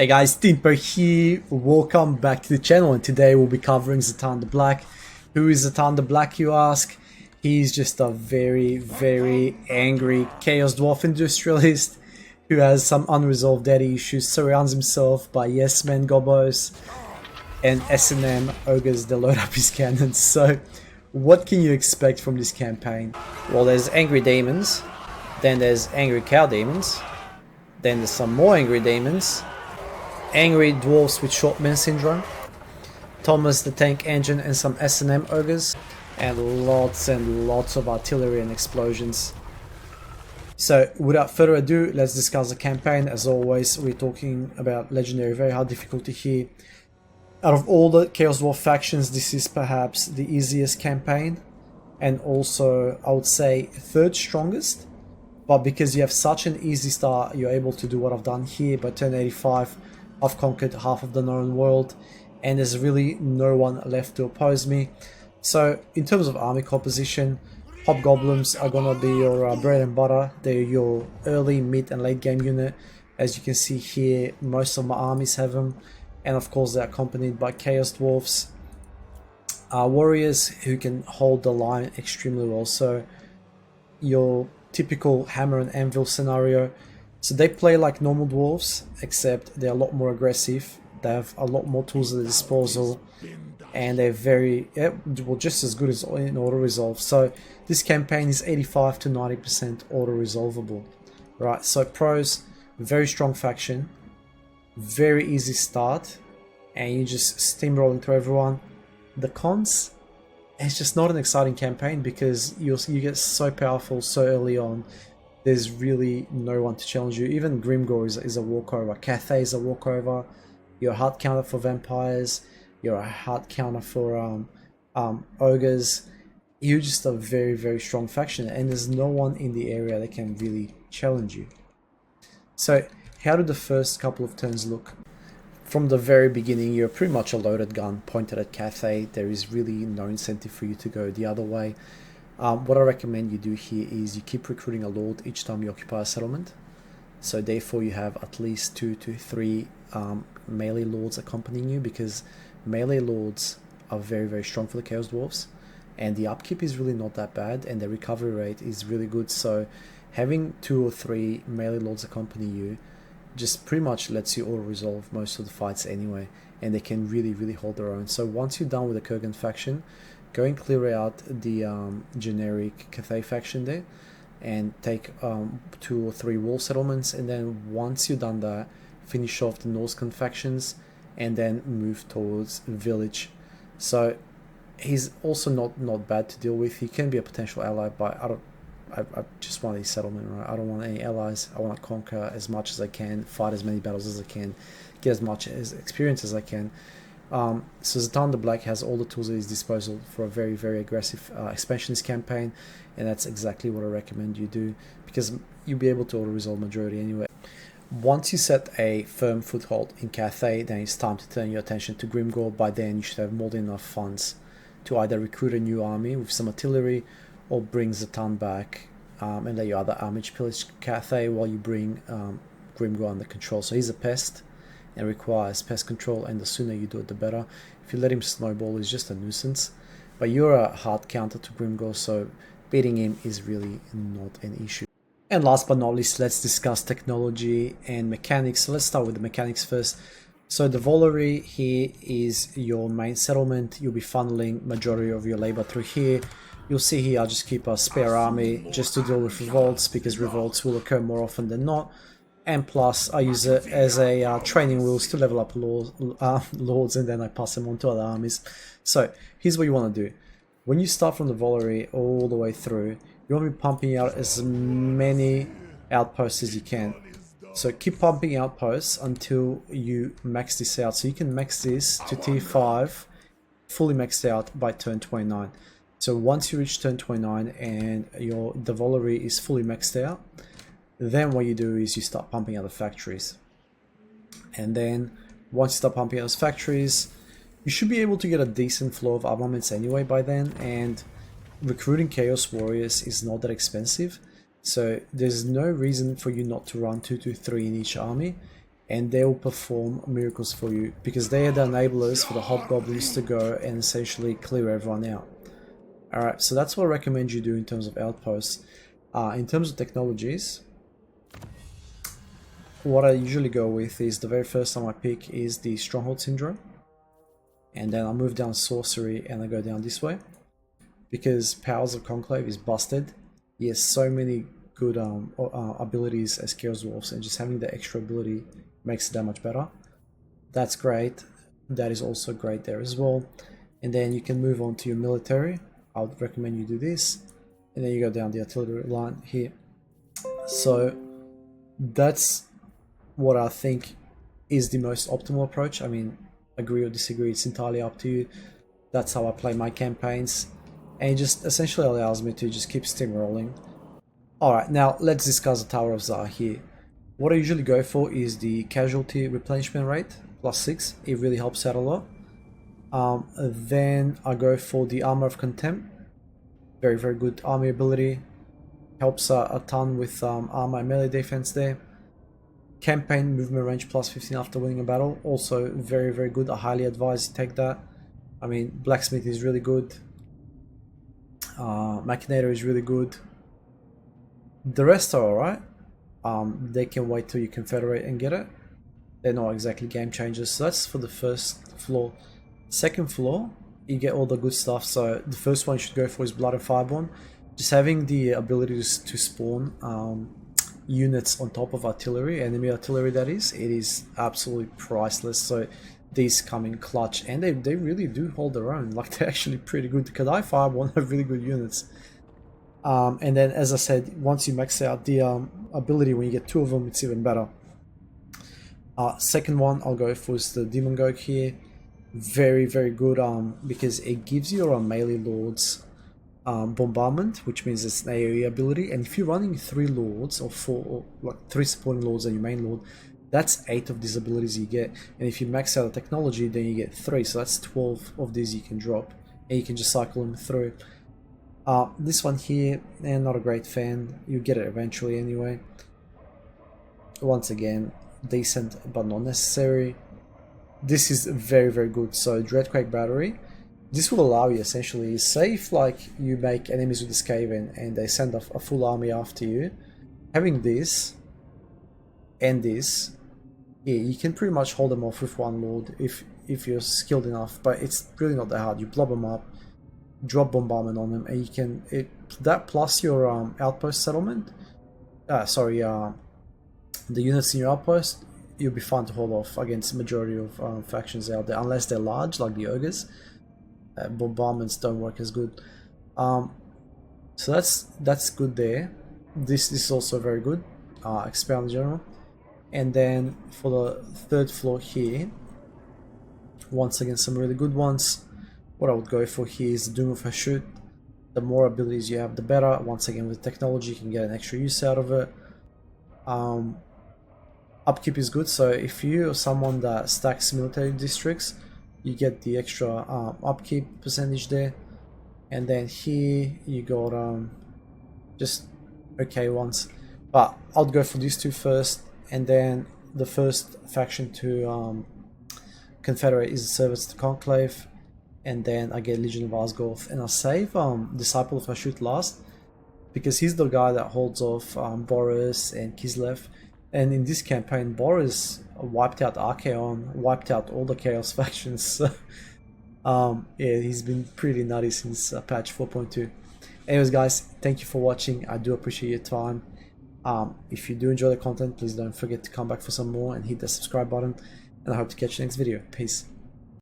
Hey guys, Timper here, welcome back to the channel, and today we'll be covering Zatan the Black. Who is Zatan the Black, you ask? He's just a very angry Chaos Dwarf industrialist who has some unresolved daddy issues, surrounds himself by yes men gobos and S&M ogres that load up his cannons. So what can you expect from this campaign? Well, there's angry demons, then there's angry cow demons, then there's some more angry demons, angry dwarves with short-man syndrome, Thomas the tank engine and some S&M ogres, and lots of artillery and explosions. So without further ado, let's discuss the campaign. As always, we're talking about legendary very hard difficulty here. Out of all the Chaos Dwarf factions, this is perhaps the easiest campaign, and also I would say third strongest. But because you have such an easy start, you're able to do what I've done here. By turn 85, I've conquered half of the known world, and there's really no one left to oppose me. So in terms of army composition, hobgoblins are gonna be your bread and butter. They're your early, mid and late game unit. As you can see here, most of my armies have them, and of course they're accompanied by Chaos Dwarfs. Warriors who can hold the line extremely well, so your typical hammer and anvil scenario. So they play like normal dwarves, except they're a lot more aggressive. They have a lot more tools at their disposal, and they're well, just as good as in auto resolve. So this campaign is 85 to 90% auto resolvable. Right, so pros, very strong faction, very easy start, and you just steamrolling through everyone. The cons, it's just not an exciting campaign because you get so powerful so early on. There's really no one to challenge you. Even Grimgore is a walkover. Cathay is a walkover. You're a hard counter for vampires. You're a hard counter for ogres. You're just a very strong faction, and there's no one in the area that can really challenge you. So how do the first couple of turns look? From the very beginning, you're pretty much a loaded gun pointed at Cathay. There is really no incentive for you to go the other way. What I recommend you do here is you keep recruiting a lord each time you occupy a settlement. So therefore you have at least 2 to 3 melee lords accompanying you, because melee lords are very strong for the Chaos Dwarfs, and the upkeep is really not that bad, and the recovery rate is really good. So having 2 or 3 melee lords accompany you just pretty much lets you auto-resolve most of the fights anyway, and they can really hold their own. So once you're done with the Kurgan faction, go and clear out the generic Cathay faction there, and take 2 or 3 wall settlements, and then once you're done that, finish off the Norscan factions, and then move towards Village. So he's also not bad to deal with. He can be a potential ally, but I just want a settlement, right? I don't want any allies. I want to conquer as much as I can, fight as many battles as I can, get as much experience as I can. So Zatan the Black has all the tools at his disposal for a very aggressive expansionist campaign, and that's exactly what I recommend you do, because you'll be able to auto-resolve majority anyway. Once you set a firm foothold in Cathay, then it's time to turn your attention to Grimgore. By then you should have more than enough funds to either recruit a new army with some artillery, or bring Zatan back and let your other armies pillage Cathay while you bring Grimgore under control. So he's a pest and requires pest control, and the sooner you do it the better. If you let him snowball, he's just a nuisance, but you're a hard counter to Grimgore, so beating him is really not an issue. And last but not least, let's discuss technology and mechanics. So let's start with the mechanics first. So the Valory here is your main settlement. You'll be funneling majority of your labor through here. You'll see here I just keep a spare army just to deal with revolts, because revolts will occur more often than not. And plus I use it as a training wheels to level up lords, and then I pass them on to other armies. So here's what you want to do. When you start from the Valory all the way through, you want to be pumping out as many outposts as you can. So keep pumping outposts until you max this out. So you can max this to tier 5 fully maxed out by turn 29. So once you reach turn 29 and the Valory is fully maxed out, then what you do is you start pumping out the factories. And then once you start pumping out those factories, you should be able to get a decent flow of armaments anyway by then, and recruiting Chaos Warriors is not that expensive. So there's no reason for you not to run 2 to 3 in each army, and they will perform miracles for you because they are the enablers for the hobgoblins to go and essentially clear everyone out. Alright, so that's what I recommend you do in terms of outposts. In terms of technologies, what I usually go with is the very first time I pick is the Stronghold Syndrome, and then I move down Sorcery and I go down this way because Powers of Conclave is busted. He has so many good abilities as Chaos Dwarfs, and just having the extra ability makes it that much better. That's great. That is also great there as well. And then you can move on to your military. I would recommend you do this, and then you go down the artillery line here. So that's what I think is the most optimal approach. I mean, agree or disagree, it's entirely up to you. That's how I play my campaigns, and it just essentially allows me to just keep steamrolling. Alright, now let's discuss the Tower of Zar here. What I usually go for is the casualty replenishment rate, +6. It really helps out a lot. Then I go for the Armor of Contempt. Very, very good army ability. Helps a ton with armor and melee defense there. Campaign movement range +15 after winning a battle. Also very, very good. I highly advise you take that. I mean, Blacksmith is really good. Machinator is really good. The rest are alright. They can wait till you confederate and get it. They're not exactly game changers. So that's for the first floor. Second floor, you get all the good stuff. So the first one you should go for is Blood and Fireborn. Just having the ability to spawn units on top of artillery, enemy artillery that is, it is absolutely priceless. So these come in clutch, and they really do hold their own. Like, they're actually pretty good. The Kadai Fireborn have really good units. And then, as I said, once you max out the ability, when you get 2 of them, it's even better. Second one I'll go for is the Demon Goat here. Very, very good because it gives your melee lords bombardment, which means it's an AoE ability. And if you're running 3 lords or 4, or like 3 supporting lords and your main lord, that's 8 of these abilities you get. And if you max out the technology, then you get 3, so that's 12 of these you can drop, and you can just cycle them through. This one here, and not a great fan. You get it eventually anyway. Once again, decent but not necessary. This is very, very good. So Dreadquake Battery, this will allow you essentially, say if like you make enemies with the Skaven and they send a full army after you, having this and this, yeah, you can pretty much hold them off with one lord if you're skilled enough. But it's really not that hard. You blob them up, drop bombardment on them, and you can that plus your outpost settlement. The units in your outpost, you'll be fine to hold off against the majority of factions out there, unless they're large like the ogres. Bombardments don't work as good. So that's good there. This is also very good. Expound General. And then for the third floor here, once again some really good ones. What I would go for here is the Doom of Hashut. The more abilities you have, the better. Once again, with technology, you can get an extra use out of it. Upkeep is good, so if you're someone that stacks military districts, you get the extra upkeep percentage there. And then here you got just okay ones, but I'll go for these 2 first. And then the first faction to confederate is the Servants to Conclave, and then I get Legion of Asgorth, and I save Disciple of Hashut last because he's the guy that holds off Boris and Kislev. And in this campaign, Boris wiped out Archaon, wiped out all the Chaos factions. So, yeah, he's been pretty nutty since patch 4.2. Anyways, guys, thank you for watching. I do appreciate your time. If you do enjoy the content, please don't forget to come back for some more and hit the subscribe button. And I hope to catch you next video. Peace.